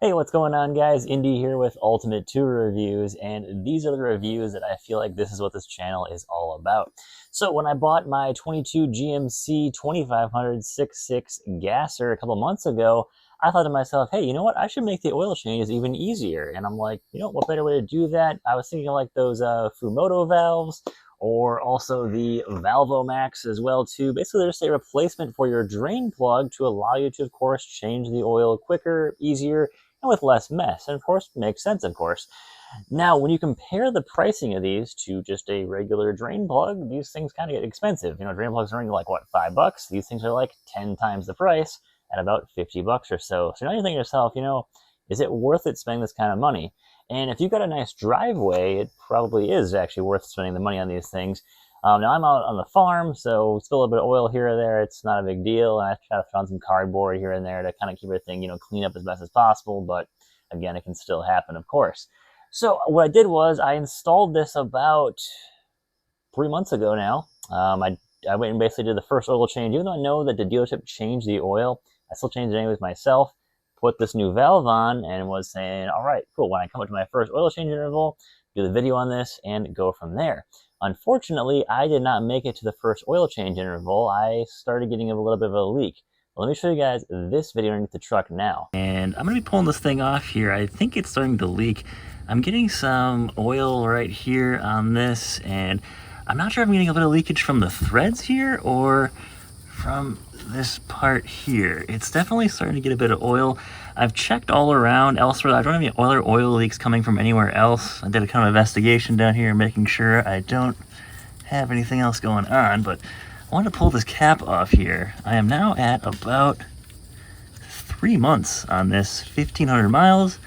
Hey, what's going on, guys? Indy here with Ultimate Tour Reviews, and these are the reviews that I feel like this is what this channel is all about. So when I bought my 22 GMC 2500 6.6 gasser a couple months ago, I thought to myself, hey, you know what? I should make the oil changes even easier. And I'm like, you know, what better way to do that? I was thinking of like those Fumoto valves, or also the Valvomax as well too. Basically, they're just a replacement for your drain plug to allow you to, of course, change the oil quicker, easier, and with less mess. And of course, makes sense, of course. Now, when you compare the pricing of these to just a regular drain plug, these things kind of get expensive. You know, drain plugs are only like, what, $5? These things are like 10 times the price at about $50 or so. So now you're thinking to yourself, you know, is it worth it spending this kind of money? And if you've got a nice driveway, it probably is actually worth spending the money on these things. Now I'm out on the farm, so spill a little bit of oil here or there, it's not a big deal. And I try to throw on some cardboard here and there to kind of keep everything, you know, clean up as best as possible. But again, it can still happen, of course. So what I did was I installed this about 3 months ago now. I went and basically did the first oil change. Even though I know that the dealership changed the oil, I still changed it anyways myself. Put this new valve on and was saying, all right, cool. When I come up to my first oil change interval, do the video on this and go from there. Unfortunately, I did not make it to the first oil change interval. I started getting a little bit of a leak. Well, let me show you guys this video underneath the truck now. And I'm going to be pulling this thing off here. I think it's starting to leak. I'm getting some oil right here on this, and I'm not sure if I'm getting a bit of leakage from the threads here or from this part here. It's definitely starting to get a bit of oil. I've checked all around elsewhere. I don't have any oil leaks coming from anywhere else. I did a kind of investigation down here, making sure I don't have anything else going on, but I wanted to pull this cap off here. I am now at about 3 months on this, 1,500 miles.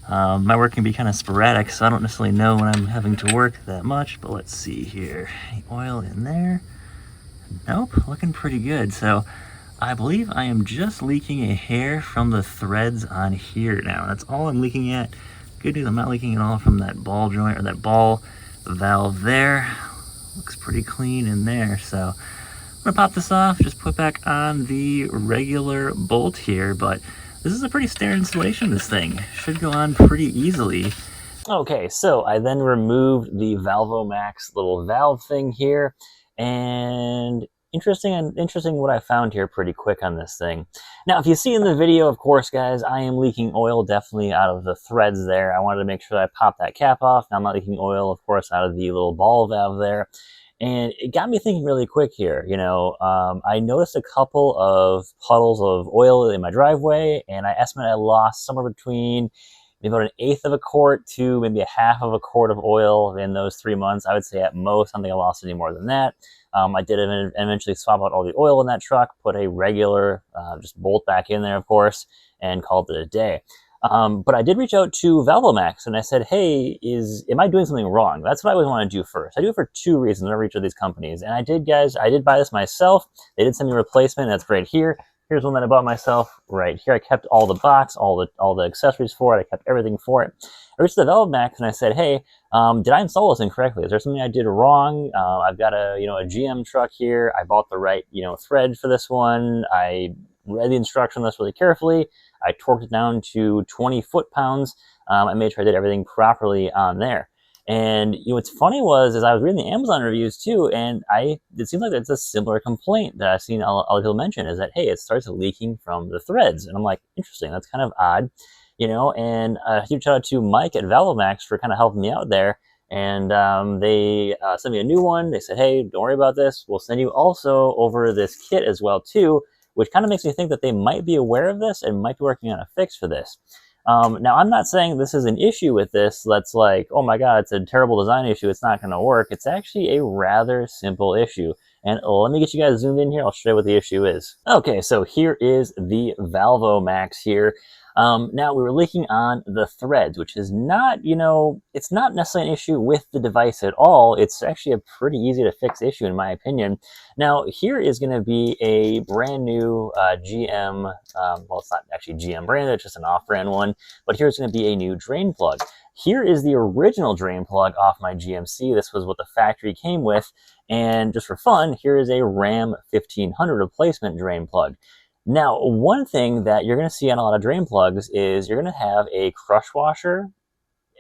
My work can be kind of sporadic, so I don't necessarily know when I'm having to work that much, but let's see here. Any oil in there? Nope, looking pretty good. So I believe I am just leaking a hair from the threads on here now. That's all I'm leaking at. Good news, I'm not leaking at all from that ball joint or that ball valve there. Looks pretty clean in there. So I'm gonna pop this off, just put back on the regular bolt here, but this is a pretty standard installation, this thing. Should go on pretty easily. Okay, so I then removed the Valvomax little valve thing here, and interesting what I found here pretty quick on this thing. Now, if you see in the video, of course, guys, I am leaking oil definitely out of the threads there. I wanted to make sure that I popped that cap off. Now I'm not leaking oil, of course, out of the little ball valve there. And it got me thinking really quick here. You know, I noticed a couple of puddles of oil in my driveway, and I estimate I lost somewhere between maybe about 1/8 of a quart to maybe 1/2 of a quart of oil in those 3 months. I would say at most, I don't think I lost any more than that. I did eventually swap out all the oil in that truck, put a regular just bolt back in there, of course, and called it a day. But I did reach out to Valvomax and I said, hey, am I doing something wrong? That's what I always want to do first. I do it for 2 reasons when I reach out to these companies. And I did, guys, I did buy this myself. They did send me a replacement. That's right here. Here's one that I bought myself right here. I kept all the box, all the accessories for it. I kept everything for it. I reached the Valvomax and I said, hey, did I install this incorrectly? Is there something I did wrong? I've got a GM truck here. I bought the right thread for this one. I read the instruction list really carefully. I torqued it down to 20 foot-pounds. I made sure I did everything properly on there. And what's funny was, as I was reading the Amazon reviews too, and it seems like it's a similar complaint that I've seen other people mention, is that, hey, it starts leaking from the threads. And I'm like, interesting, that's kind of odd, and a huge shout out to Mike at Valvomax for kind of helping me out there. And they sent me a new one. They said, hey, don't worry about this. We'll send you also over this kit as well too, which kind of makes me think that they might be aware of this and might be working on a fix for this. Now, I'm not saying this is an issue with this that's like, oh my god, it's a terrible design issue, it's not going to work. It's actually a rather simple issue. And let me get you guys zoomed in here. I'll show you what the issue is. Okay, so here is the Valvomax here. Now, we were leaking on the threads, which is not, it's not necessarily an issue with the device at all. It's actually a pretty easy to fix issue, in my opinion. Now, here is going to be a brand new GM, well, it's not actually GM branded, it's just an off-brand one, but here's going to be a new drain plug. Here is the original drain plug off my GMC. This was what the factory came with. And just for fun, here is a Ram 1500 replacement drain plug. Now, one thing that you're going to see on a lot of drain plugs is you're going to have a crush washer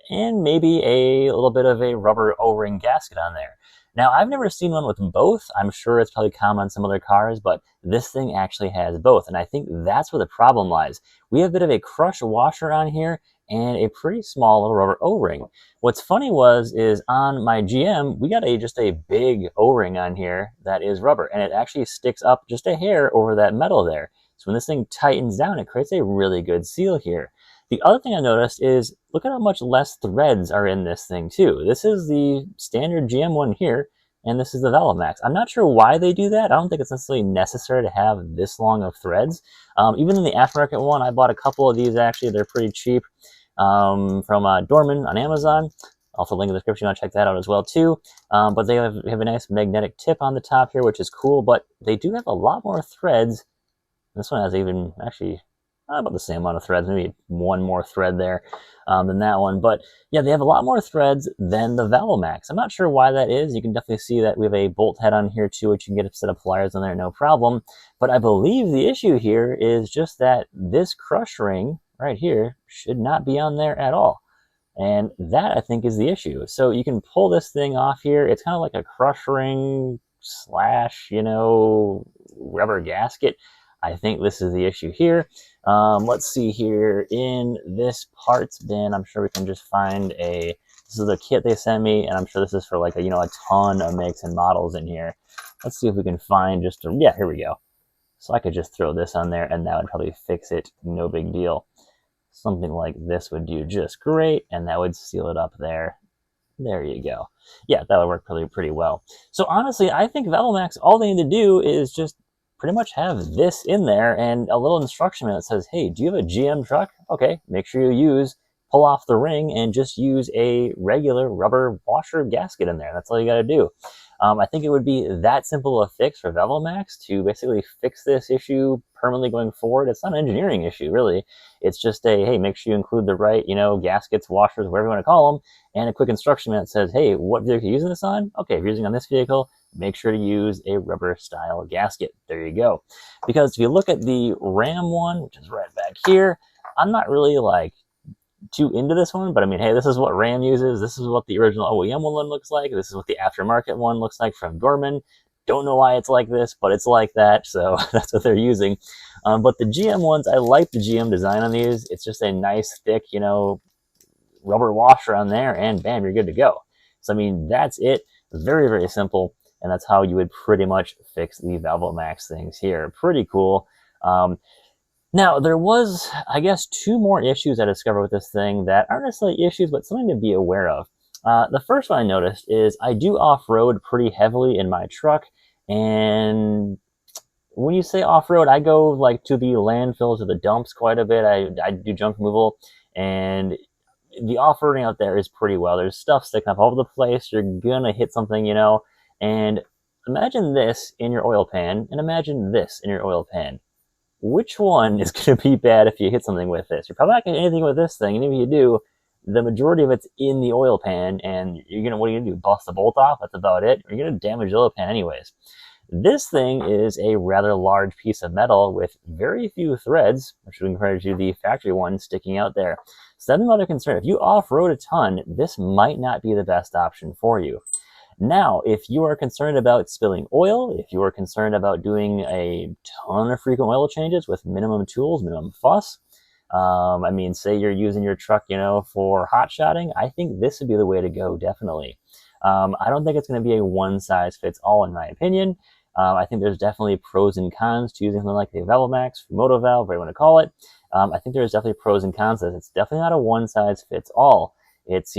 and maybe a little bit of a rubber O-ring gasket on there. Now, I've never seen one with both. I'm sure it's probably common on some other cars, but this thing actually has both, and I think that's where the problem lies. We have a bit of a crush washer on here and a pretty small little rubber O-ring. What's funny is on my GM, we got just a big O-ring on here that is rubber, and it actually sticks up just a hair over that metal there. So when this thing tightens down, it creates a really good seal here. The other thing I noticed is, look at how much less threads are in this thing too. This is the standard GM one here, and this is the Valvomax. I'm not sure why they do that. I don't think it's necessarily necessary to have this long of threads. Even in the aftermarket one, I bought a couple of these actually. They're pretty cheap from Dorman on Amazon. Also link in the description, you want to check that out as well too. But they have a nice magnetic tip on the top here, which is cool, but they do have a lot more threads. This one has even actually about the same amount of threads, maybe one more thread there than that one. But yeah, they have a lot more threads than the Valvomax. I'm not sure why that is. You can definitely see that we have a bolt head on here too, which you can get a set of pliers on there, no problem. But I believe the issue here is just that this crush ring right here should not be on there at all. And that, I think, is the issue. So you can pull this thing off here. It's kind of like a crush ring slash, rubber gasket. I think this is the issue here. Let's see here in this parts bin. I'm sure we can just find this is the kit they sent me, and I'm sure this is for like a ton of makes and models in here. Let's see if we can find yeah, here we go. So I could just throw this on there and that would probably fix it. No big deal. Something like this would do just great, and that would seal it up there. There you go. Yeah, that would work pretty well. So honestly, I think Valvomax, all they need to do is just pretty much have this in there and a little instruction that says, hey, do you have a GM truck? Okay, make sure you pull off the ring and just use a regular rubber washer gasket in there. That's all you got to do. I think it would be that simple a fix for Valvomax to basically fix this issue permanently going forward. It's not an engineering issue, really. It's just hey, make sure you include the right, gaskets, washers, whatever you want to call them, and a quick instruction that says, hey, what vehicle are you using this on? Okay, if you're using on this vehicle, make sure to use a rubber style gasket. There you go. Because if you look at the Ram one, which is right back here, I'm not really too into this one, but I mean, hey, this is what Ram uses. This is what the original OEM one looks like. This is what the aftermarket one looks like from Dorman. Don't know why it's like this, but it's like that, so that's what they're using. But the GM ones, I like the GM design on these. It's just a nice, thick, rubber washer on there, and bam, you're good to go. So, I mean, that's it. Very, very simple, and that's how you would pretty much fix the Valvomax things here. Pretty cool. Now, there was, I guess, two more issues I discovered with this thing that aren't necessarily issues, but something to be aware of. The first one I noticed is I do off-road pretty heavily in my truck, and when you say off-road, I go to the landfills or the dumps quite a bit. I do junk removal, and the off-roading out there is pretty well. There's stuff sticking up all over the place. You're gonna hit something, and imagine this in your oil pan, and imagine this in your oil pan. Which one is going to be bad if you hit something with this? You're probably not going to hit anything with this thing, and if you do, the majority of it's in the oil pan, and what are you going to do? Bust the bolt off? That's about it. You're going to damage the oil pan anyways. This thing is a rather large piece of metal with very few threads, which would encourage you the factory one sticking out there. So that's another concern. If you off-road a ton, this might not be the best option for you. Now, if you are concerned about spilling oil, if you are concerned about doing a ton of frequent oil changes with minimum tools, minimum fuss, say you're using your truck, for hot shotting, I think this would be the way to go, definitely. I don't think it's going to be a one-size-fits-all, in my opinion. I think there's definitely pros and cons to using something like the Valvomax, Motovalve, whatever you want to call it. I think there's definitely pros and cons. It's definitely not a one-size-fits-all. It's,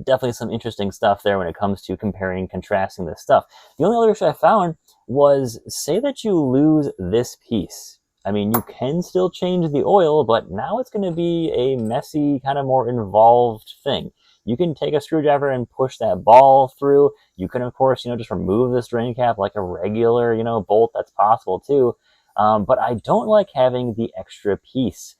definitely some interesting stuff there when it comes to comparing and contrasting this stuff. The only other issue I found was, say that you lose this piece. I mean, you can still change the oil, but now it's going to be a messy, kind of more involved thing. You can take a screwdriver and push that ball through. You can, of course, just remove this drain cap like a regular, bolt. That's possible too. But I don't like having the extra piece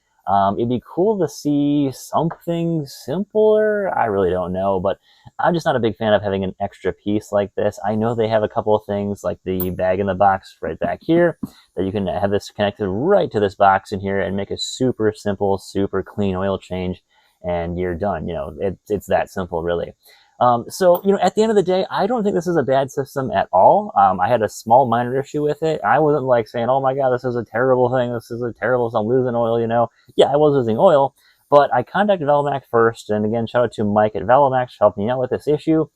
It'd be cool to see something simpler. I really don't know, but I'm just not a big fan of having an extra piece like this. I know they have a couple of things like the bag in the box right back here that you can have this connected right to this box in here and make a super simple, super clean oil change, and you're done. You know, it's that simple, really. So, you know, at the end of the day, I don't think this is a bad system at all. I had a small minor issue with it. I wasn't like saying, oh my God, this is a terrible thing. This is a terrible, I'm losing oil, you know. Yeah, I was losing oil, but I contacted Valvomax first. And again, shout out to Mike at Valvomax for helping me out with this issue.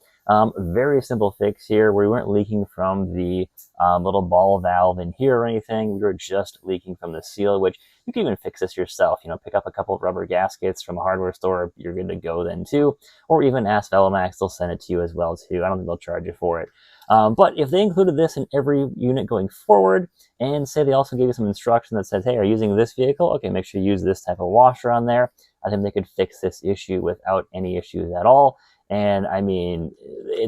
Very simple fix here. We weren't leaking from the little ball valve in here or anything. We were just leaking from the seal, which you can even fix this yourself. You know, pick up a couple of rubber gaskets from a hardware store. You're good to go then too. Or even ask Valvomax. They'll send it to you as well too. I don't think they'll charge you for it. But if they included this in every unit going forward, and say they also gave you some instruction that says, hey, are you using this vehicle? Okay, make sure you use this type of washer on there. I think they could fix this issue without any issues at all. And I mean,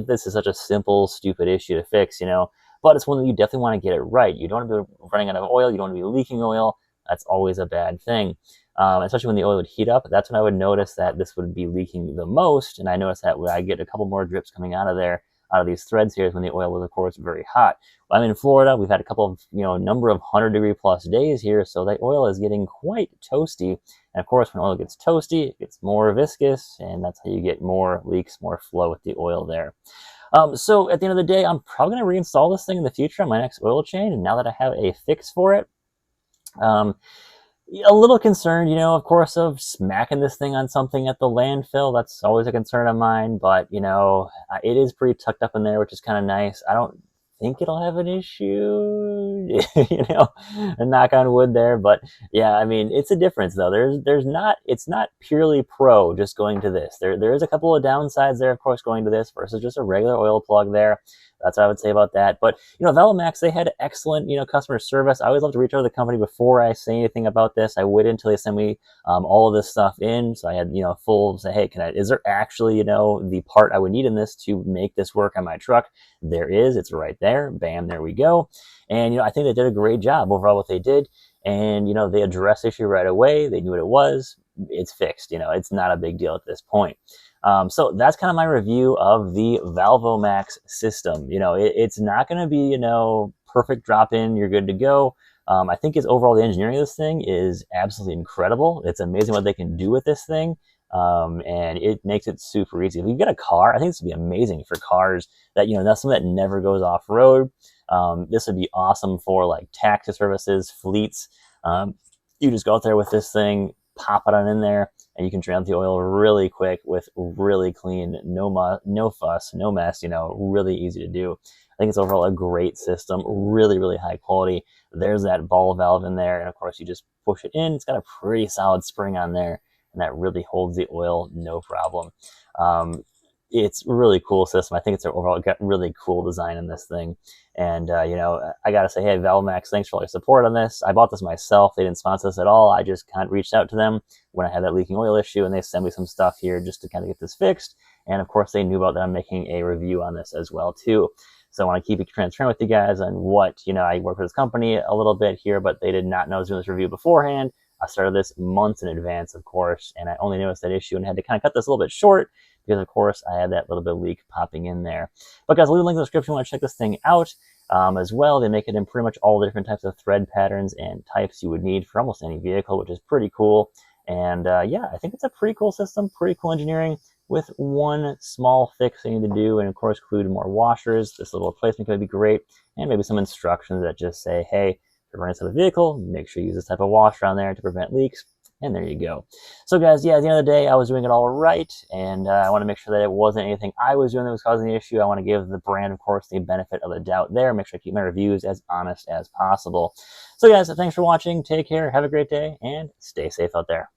this is such a simple, stupid issue to fix, you know, but it's one that you definitely want to get it right. You don't want to be running out of oil. You don't want to be leaking oil. That's always a bad thing. Especially when the oil would heat up. That's when I would notice that this would be leaking the most. And I noticed that when I get a couple more drips coming out of there, out of these threads here, is when the oil was, of course, very hot. I'm in Florida. We've had a couple of, you know, number of 100-degree plus days here. So the oil is getting quite toasty. And of course, when oil gets toasty, it gets more viscous. And that's how you get more leaks, more flow with the oil there. So at the end of the day, I'm probably going to reinstall this thing in the future on my next oil change. And now that I have a fix for it, a little concerned, you know, of course, of smacking this thing on something at the landfill. That's always a concern of mine, but, you know, it is pretty tucked up in there, which is kind of nice. I don't think it'll have an issue, you know, and knock on wood there. But yeah, I mean, it's a difference though. It's not purely pro just going to this. There is a couple of downsides there, of course, going to this versus just a regular oil plug there. That's what I would say about that. But, you know, Valvomax, they had excellent, you know, customer service. I always love to reach out to the company before I say anything about this. I waited until they sent me all of this stuff in. So I had, you know, full say, hey, is there actually, you know, the part I would need in this to make this work on my truck? There is. It's right there. Bam, there we go. And, you know, I think they did a great job overall what they did. And, you know, they addressed the issue right away. They knew what it was. It's fixed. You know, it's not a big deal at this point. So that's kind of my review of the Valvomax system. You know, it's not going to be, you know, perfect drop in, you're good to go. I think overall the engineering of this thing is absolutely incredible. It's amazing what they can do with this thing. And it makes it super easy. If you get a car, I think this would be amazing for cars that, you know, that's something that never goes off road. This would be awesome for like taxi services, fleets. You just go out there with this thing, pop it on in there, and you can drain out the oil really quick with really clean, no fuss, no mess, you know, really easy to do. I think it's overall a great system, really, really high quality. There's that ball valve in there, and of course you just push it in. It's got a pretty solid spring on there, and that really holds the oil, no problem. It's a really cool system. I think it's overall got really cool design in this thing. And, you know, I got to say, hey, Valvomax, thanks for all your support on this. I bought this myself. They didn't sponsor this at all. I just kind of reached out to them when I had that leaking oil issue, and they sent me some stuff here just to kind of get this fixed. And, of course, they knew about that I'm making a review on this as well, too. So I want to keep it transparent with you guys on what, you know, I work for this company a little bit here, but they did not know I was doing this review beforehand. I started this months in advance, of course, and I only noticed that issue and had to kind of cut this a little bit short because, of course, I had that little bit of leak popping in there. But, guys, leave a link in the description if you want to check this thing out as well. They make it in pretty much all the different types of thread patterns and types you would need for almost any vehicle, which is pretty cool. And, yeah, I think it's a pretty cool system, pretty cool engineering with one small fix they need to do, and, of course, include more washers. This little replacement could be great, and maybe some instructions that just say, hey, if you're running this type of vehicle, make sure you use this type of washer on there to prevent leaks. And there you go. So, guys, yeah, at the end of the day, I was doing it all right, and I want to make sure that it wasn't anything I was doing that was causing the issue. I want to give the brand, of course, the benefit of the doubt there. Make sure I keep my reviews as honest as possible. So, guys, thanks for watching. Take care. Have a great day, and stay safe out there.